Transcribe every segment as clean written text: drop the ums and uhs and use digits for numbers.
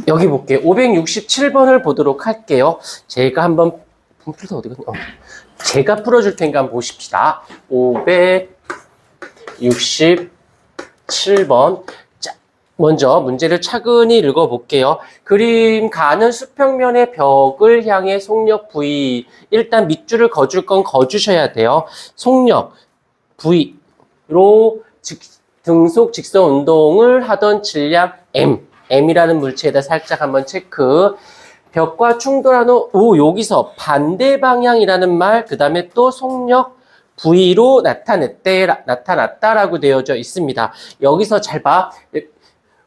여기 볼게요. 567번을 보도록 할게요. 제가 한번 분필도 어디 갔나? 제가 풀어줄 테니까 한번 보십시다. 567번. 자, 먼저 문제를 차근히 읽어볼게요. 그림 가는 수평면의 벽을 향해 속력 V. 일단 밑줄을 그어줄 건 그어주셔야 돼요. 속력 V로 등속 직선 운동을 하던 질량 M이라는 물체에다 살짝 한번 체크. 벽과 충돌한 후, 여기서 반대 방향이라는 말, 그 다음에 또 속력 V로 나타났다라고 되어져 있습니다. 여기서 잘 봐.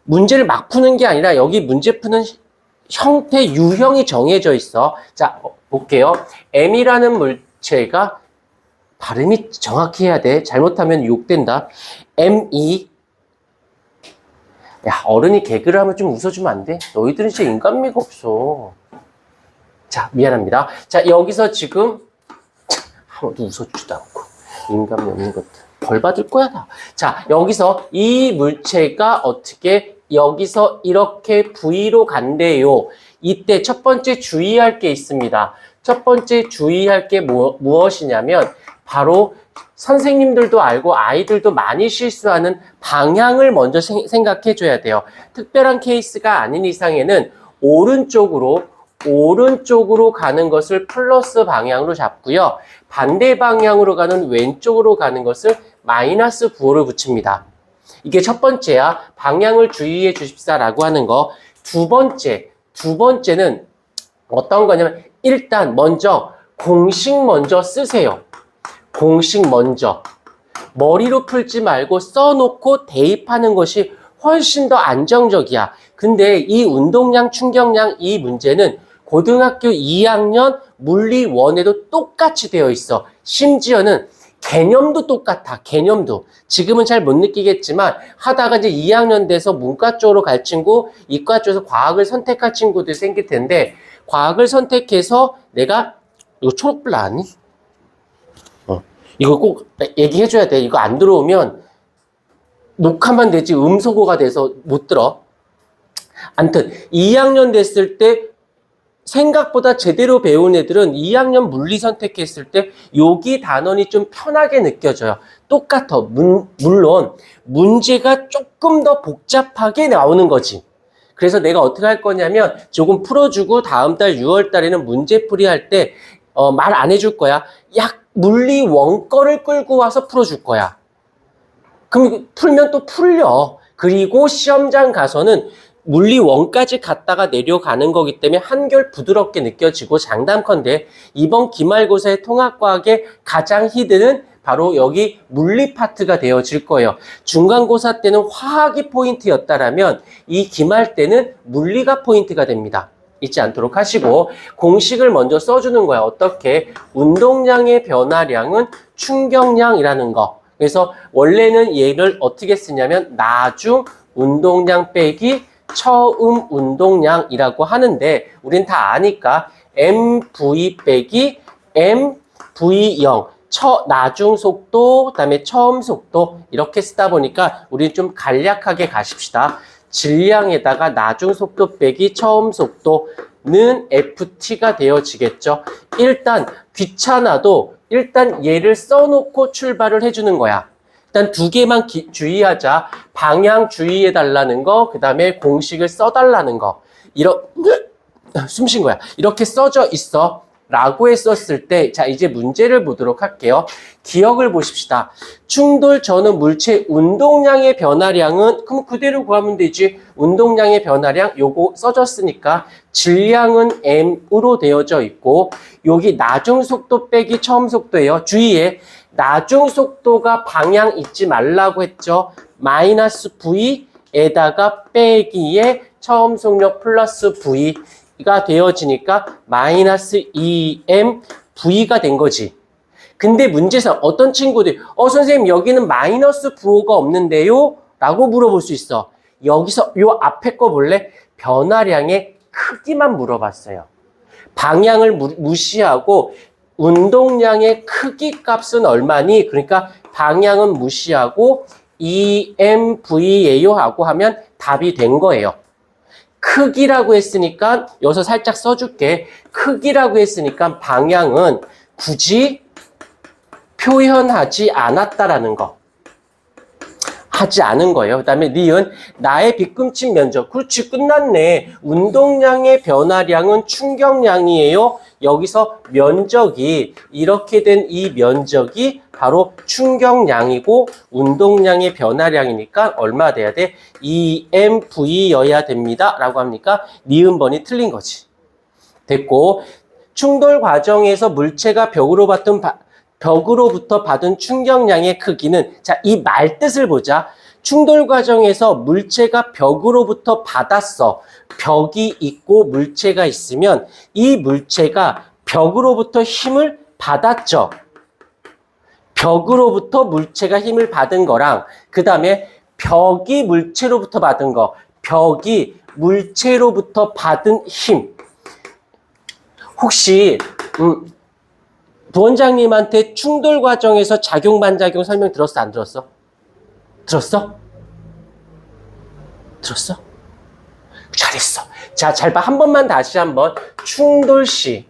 문제를 막 푸는 게 아니라 여기 문제 푸는 형태, 유형이 정해져 있어. 자, 볼게요. M이라는 물체가 발음이 정확히 해야 돼. 잘못하면 욕된다. M2. 야, 어른이 개그를 하면 좀 웃어주면 안 돼? 너희들은 진짜 인간미가 없어. 자, 미안합니다. 자, 여기서 지금 아무도 웃어주지도 않고 인간미 없는 것들 벌 받을 거야 다. 자, 여기서 이 물체가 어떻게 여기서 이렇게 V로 간대요. 이때 첫 번째 주의할 게 있습니다. 첫 번째 주의할 게 무엇이냐면 바로 선생님들도 알고 아이들도 많이 실수하는 방향을 먼저 생각해 줘야 돼요. 특별한 케이스가 아닌 이상에는 오른쪽으로 가는 것을 플러스 방향으로 잡고요. 반대 방향으로 가는 왼쪽으로 가는 것을 마이너스 부호를 붙입니다. 이게 첫 번째야. 방향을 주의해 주십사라고 하는 거. 두 번째는 어떤 거냐면 일단 먼저 공식 먼저 쓰세요. 공식 먼저. 머리로 풀지 말고 써놓고 대입하는 것이 훨씬 더 안정적이야. 근데 이 운동량, 충격량 이 문제는 고등학교 2학년 물리 1에도 똑같이 되어 있어. 심지어는 개념도 똑같아. 개념도. 지금은 잘 못 느끼겠지만 하다가 이제 2학년 돼서 문과 쪽으로 갈 친구, 이과 쪽에서 과학을 선택할 친구들이 생길 텐데 과학을 선택해서 내가 이거 초록불 나왔니? 이거 꼭 얘기해줘야 돼. 이거 안 들어오면 녹화만 되지 음소거가 돼서 못 들어. 아무튼 2학년 됐을 때 생각보다 제대로 배운 애들은 2학년 물리 선택했을 때 여기 단원이 좀 편하게 느껴져요. 똑같아. 물론 문제가 조금 더 복잡하게 나오는 거지. 그래서 내가 어떻게 할 거냐면 조금 풀어주고 다음 달 6월 달에는 문제풀이 할 때 말 안 해줄 거야. 물리 원거를 끌고 와서 풀어줄 거야. 그럼 풀면 또 풀려. 그리고 시험장 가서는 물리 원까지 갔다가 내려가는 거기 때문에 한결 부드럽게 느껴지고 장담컨대 이번 기말고사의 통합과학의 가장 히든은 바로 여기 물리 파트가 되어질 거예요. 중간고사 때는 화학이 포인트였다라면 이 기말 때는 물리가 포인트가 됩니다. 잊지 않도록 하시고 공식을 먼저 써주는 거야. 어떻게? 운동량의 변화량은 충격량이라는 거. 그래서 원래는 얘를 어떻게 쓰냐면 나중 운동량 빼기 처음 운동량이라고 하는데 우린 다 아니까 MV 빼기 MV0 나중 속도 그다음에 처음 속도 이렇게 쓰다 보니까 우리 좀 간략하게 가십시다. 질량에다가 나중 속도 빼기 처음 속도는 FT가 되어지겠죠. 일단 귀찮아도 일단 얘를 써놓고 출발을 해주는 거야. 일단 두 개만 주의하자. 방향 주의해달라는 거, 그 다음에 공식을 써달라는 거. 숨 쉰 거야. 이렇게 써져 있어. 라고 했었을 때, 자, 이제 문제를 보도록 할게요. 기억을 보십시다. 충돌 전후 물체 운동량의 변화량은, 그럼 그대로 구하면 되지. 운동량의 변화량, 요거 써졌으니까, 질량은 M으로 되어져 있고, 여기 나중 속도 빼기 처음 속도예요. 주의해. 나중 속도가 방향 잊지 말라고 했죠. 마이너스 V에다가 빼기에 처음 속력 플러스 V가 되어지니까 마이너스 2M V가 된 거지. 근데 문제상 어떤 친구들이 선생님 여기는 마이너스 부호가 없는데요? 라고 물어볼 수 있어. 여기서 요 앞에 거 볼래? 변화량의 크기만 물어봤어요. 방향을 무시하고 운동량의 크기 값은 얼마니? 그러니까 방향은 무시하고 EMV예요 하고 하면 답이 된 거예요. 크기라고 했으니까 여기서 살짝 써줄게. 크기라고 했으니까 방향은 굳이 표현하지 않았다라는 거. 하지 않은 거예요. 그 다음에 니은 나의 빗금친 면적. 그렇지, 끝났네. 운동량의 변화량은 충격량이에요. 여기서 면적이 이렇게 된 이 면적이 바로 충격량이고 운동량의 변화량이니까 얼마 돼야 돼? EMV여야 됩니다. 라고 합니까? 니은번이 틀린 거지. 됐고, 충돌 과정에서 물체가 벽으로부터 받은 충격량의 크기는, 자, 이 말뜻을 보자. 충돌 과정에서 물체가 벽으로부터 받았어. 벽이 있고 물체가 있으면 이 물체가 벽으로부터 힘을 받았죠. 벽으로부터 물체가 힘을 받은 거랑 그 다음에 벽이 물체로부터 받은 거, 벽이 물체로부터 받은 힘. 혹시 부원장님한테 충돌 과정에서 작용 반작용 설명 들었어, 안 들었어? 들었어? 들었어? 잘했어. 자, 잘 봐. 한 번만 다시 한번. 충돌시.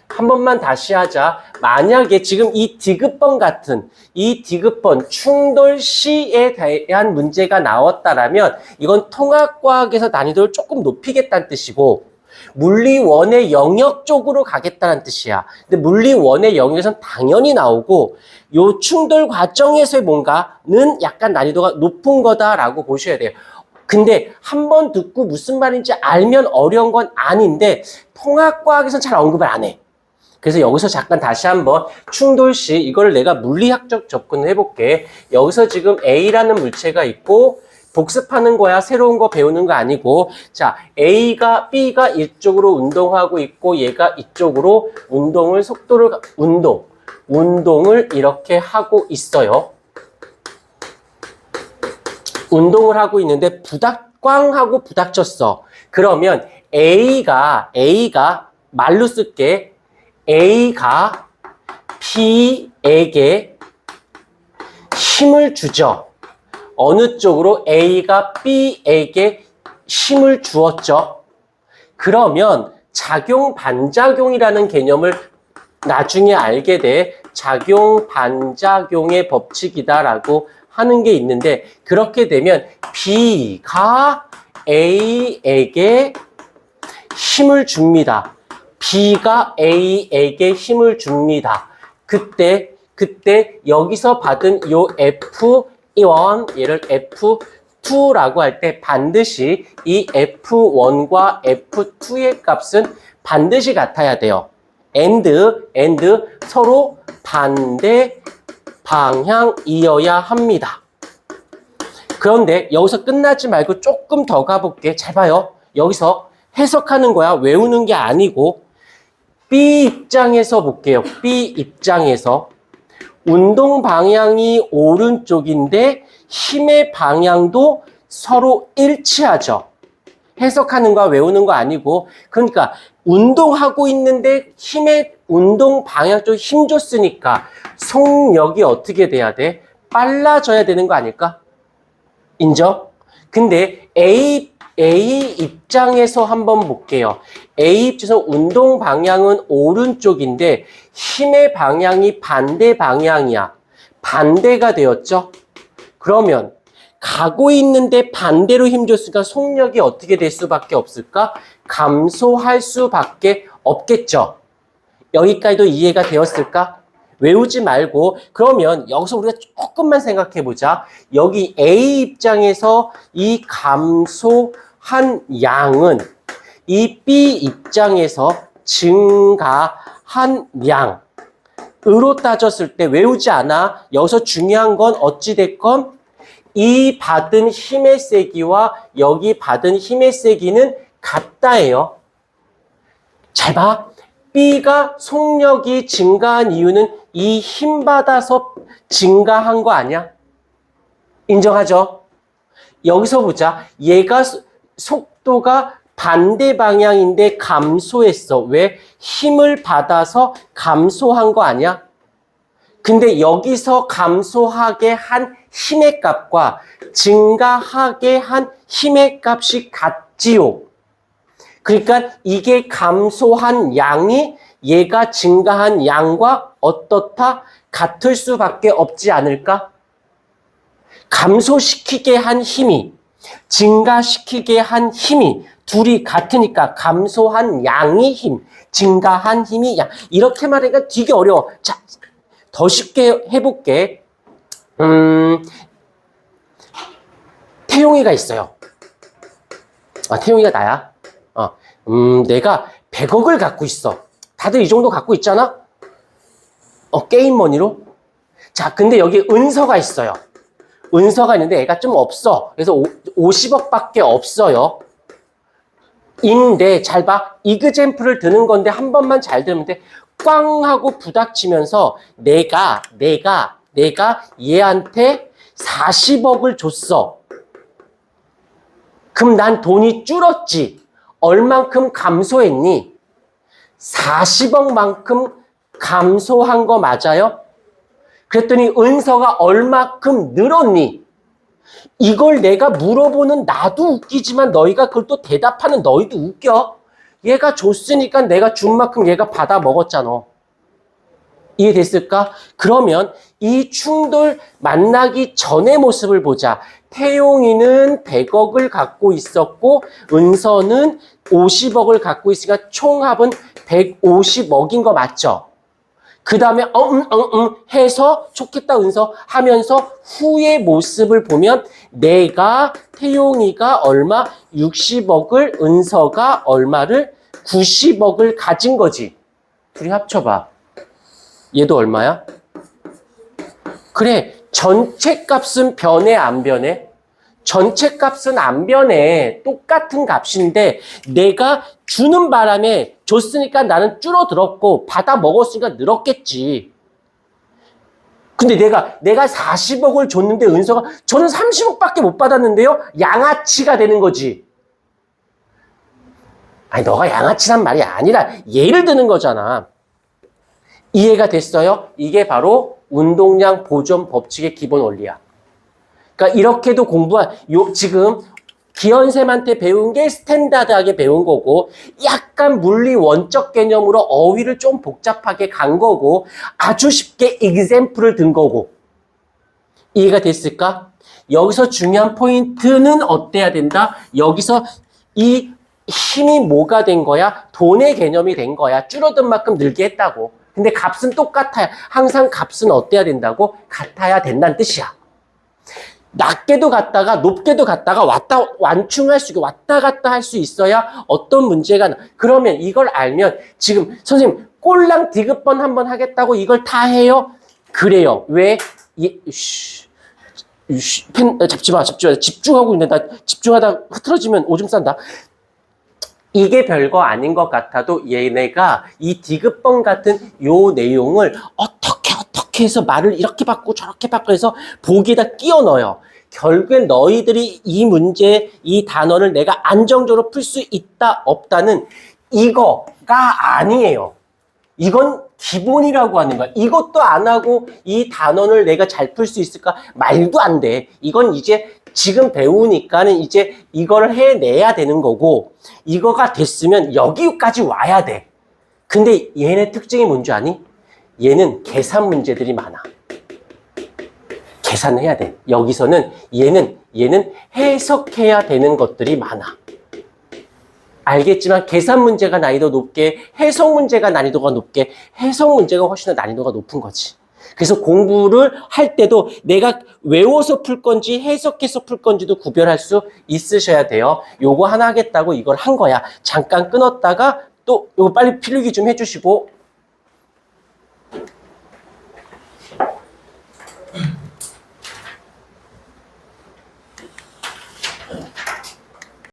한 번만 다시 하자. 만약에 지금 이 디귿번 같은 이 디귿번 충돌시에 대한 문제가 나왔다라면 이건 통합과학에서 난이도를 조금 높이겠다는 뜻이고 물리원의 영역 쪽으로 가겠다는 뜻이야. 근데 물리원의 영역에서는 당연히 나오고 요 충돌 과정에서의 뭔가는 약간 난이도가 높은 거다라고 보셔야 돼요. 근데 한 번 듣고 무슨 말인지 알면 어려운 건 아닌데 통합과학에서는 잘 언급을 안 해. 그래서 여기서 잠깐 다시 한번 충돌시 이거를 내가 물리학적 접근을 해볼게. 여기서 지금 A라는 물체가 있고 복습하는 거야. 새로운 거 배우는 거 아니고. 자, B가 이쪽으로 운동하고 있고 얘가 이쪽으로 운동을 이렇게 하고 있어요. 운동을 하고 있는데 꽝 하고 부닥쳤어. 그러면 A가 말로 쓸게. A가 B에게 힘을 주죠. 어느 쪽으로? A가 B에게 힘을 주었죠. 그러면 작용 반작용이라는 개념을 나중에 알게 돼. 작용 반작용의 법칙이다라고 하는 게 있는데 그렇게 되면 B가 A에게 힘을 줍니다. B가 A에게 힘을 줍니다. 그때 여기서 받은 요 F1 얘를 F2라고 할 때 반드시 이 F1과 F2의 값은 반드시 같아야 돼요. and 서로 반대 방향이어야 합니다. 그런데 여기서 끝나지 말고 조금 더 가볼게. 잘 봐요. 여기서 해석하는 거야. 외우는 게 아니고 B 입장에서 볼게요. B 입장에서 운동 방향이 오른쪽인데 힘의 방향도 서로 일치하죠. 해석하는 거야. 외우는 거 아니고 그러니까 운동하고 있는데 운동 방향 쪽 힘 줬으니까 속력이 어떻게 돼야 돼? 빨라져야 되는 거 아닐까? 인정? 근데 A 입장에서 한번 볼게요. A 입장에서 운동 방향은 오른쪽인데 힘의 방향이 반대 방향이야. 반대가 되었죠? 그러면 가고 있는데 반대로 힘줬으니까 속력이 어떻게 될 수밖에 없을까? 감소할 수밖에 없겠죠. 여기까지도 이해가 되었을까? 외우지 말고 그러면 여기서 우리가 조금만 생각해 보자. 여기 A 입장에서 이 감소한 양은 이 B 입장에서 증가한 양으로 따졌을 때 외우지 않아. 여기서 중요한 건 어찌됐건 이 받은 힘의 세기와 여기 받은 힘의 세기는 같다예요. 잘 봐. B가 속력이 증가한 이유는 이 힘 받아서 증가한 거 아니야? 인정하죠? 여기서 보자. 얘가 속도가 반대 방향인데 감소했어. 왜? 힘을 받아서 감소한 거 아니야? 근데 여기서 감소하게 한 힘의 값과 증가하게 한 힘의 값이 같지요. 그러니까 이게 감소한 양이 얘가 증가한 양과 어떻다? 같을 수밖에 없지 않을까? 감소시키게 한 힘이, 증가시키게 한 힘이 둘이 같으니까 감소한 양이 힘, 증가한 힘이 양. 이렇게 말하니까 되게 어려워. 자, 더 쉽게 해볼게. 태용이가 있어요. 태용이가 나야. 내가 100억을 갖고 있어. 다들 이 정도 갖고 있잖아? 게임머니로. 자, 근데 여기 은서가 있어요. 은서가 있는데 애가 좀 없어. 그래서 50억밖에 없어요. 인데 잘 봐. 이그젬플을 드는 건데 한 번만 잘 들으면 돼. 꽝 하고 부닥치면서 내가 얘한테 40억을 줬어. 그럼 난 돈이 줄었지. 얼만큼 감소했니? 40억만큼 감소한 거 맞아요? 그랬더니 은서가 얼마큼 늘었니? 이걸 내가 물어보는 나도 웃기지만 너희가 그걸 또 대답하는 너희도 웃겨. 얘가 줬으니까 내가 준 만큼 얘가 받아 먹었잖아. 이해됐을까? 그러면 이 충돌 만나기 전의 모습을 보자. 태용이는 100억을 갖고 있었고 은서는 50억을 갖고 있으니까 총합은 150억인 거 맞죠? 그 다음에 해서 좋겠다 은서 하면서 후의 모습을 보면 내가 태용이가 얼마 60억을 은서가 얼마를 90억을 가진 거지. 둘이 합쳐봐. 얘도 얼마야? 그래, 전체 값은 변해 안 변해? 전체 값은 안 변해. 똑같은 값인데 내가 주는 바람에 줬으니까 나는 줄어들었고 받아 먹었으니까 늘었겠지. 근데 내가 40억을 줬는데 은서가 저는 30억밖에 못 받았는데요. 양아치가 되는 거지. 아니 너가 양아치란 말이 아니라 예를 드는 거잖아. 이해가 됐어요? 이게 바로 운동량 보존 법칙의 기본 원리야. 그러니까 이렇게도 지금 기현쌤한테 배운 게 스탠다드하게 배운 거고 약간 물리 원적 개념으로 어휘를 좀 복잡하게 간 거고 아주 쉽게 example을 든 거고 이해가 됐을까? 여기서 중요한 포인트는 어때야 된다? 여기서 이 힘이 뭐가 된 거야? 돈의 개념이 된 거야. 줄어든 만큼 늘게 했다고. 근데 값은 똑같아야 항상 값은 어때야 된다고? 같아야 된다는 뜻이야. 낮게도 갔다가 높게도 갔다가 완충할 수 있고 왔다 갔다 할 수 있어야 어떤 문제가 그러면 이걸 알면 지금 선생님 꼴랑 디귿번 한번 하겠다고 이걸 다 해요? 그래요. 왜? 펜 잡지 마. 집중하고 있는데 나 집중하다 흐트러지면 오줌 싼다. 이게 별거 아닌 것 같아도 얘네가 이 디귿번 같은 요 내용을 어떻게 해서 말을 이렇게 바꾸고 저렇게 바꾸고 해서 보기에다 끼워 넣어요. 결국엔 너희들이 이 문제, 이 단어를 내가 안정적으로 풀 수 있다, 없다는 이거가 아니에요. 이건 기본이라고 하는 거야. 이것도 안 하고 이 단어를 내가 잘 풀 수 있을까? 말도 안 돼. 이건 이제 지금 배우니까는 이제 이걸 해내야 되는 거고 이거가 됐으면 여기까지 와야 돼. 근데 얘네 특징이 뭔지 아니? 얘는 계산 문제들이 많아. 계산을 해야 돼. 여기서는 얘는 해석해야 되는 것들이 많아. 알겠지만 계산 문제가 난이도 높게, 해석 문제가 난이도가 높게, 해석 문제가 훨씬 더 난이도가 높은 거지. 그래서 공부를 할 때도 내가 외워서 풀 건지 해석해서 풀 건지도 구별할 수 있으셔야 돼요. 요거 하나 하겠다고 이걸 한 거야. 잠깐 끊었다가 또 요거 빨리 필기 좀 해주시고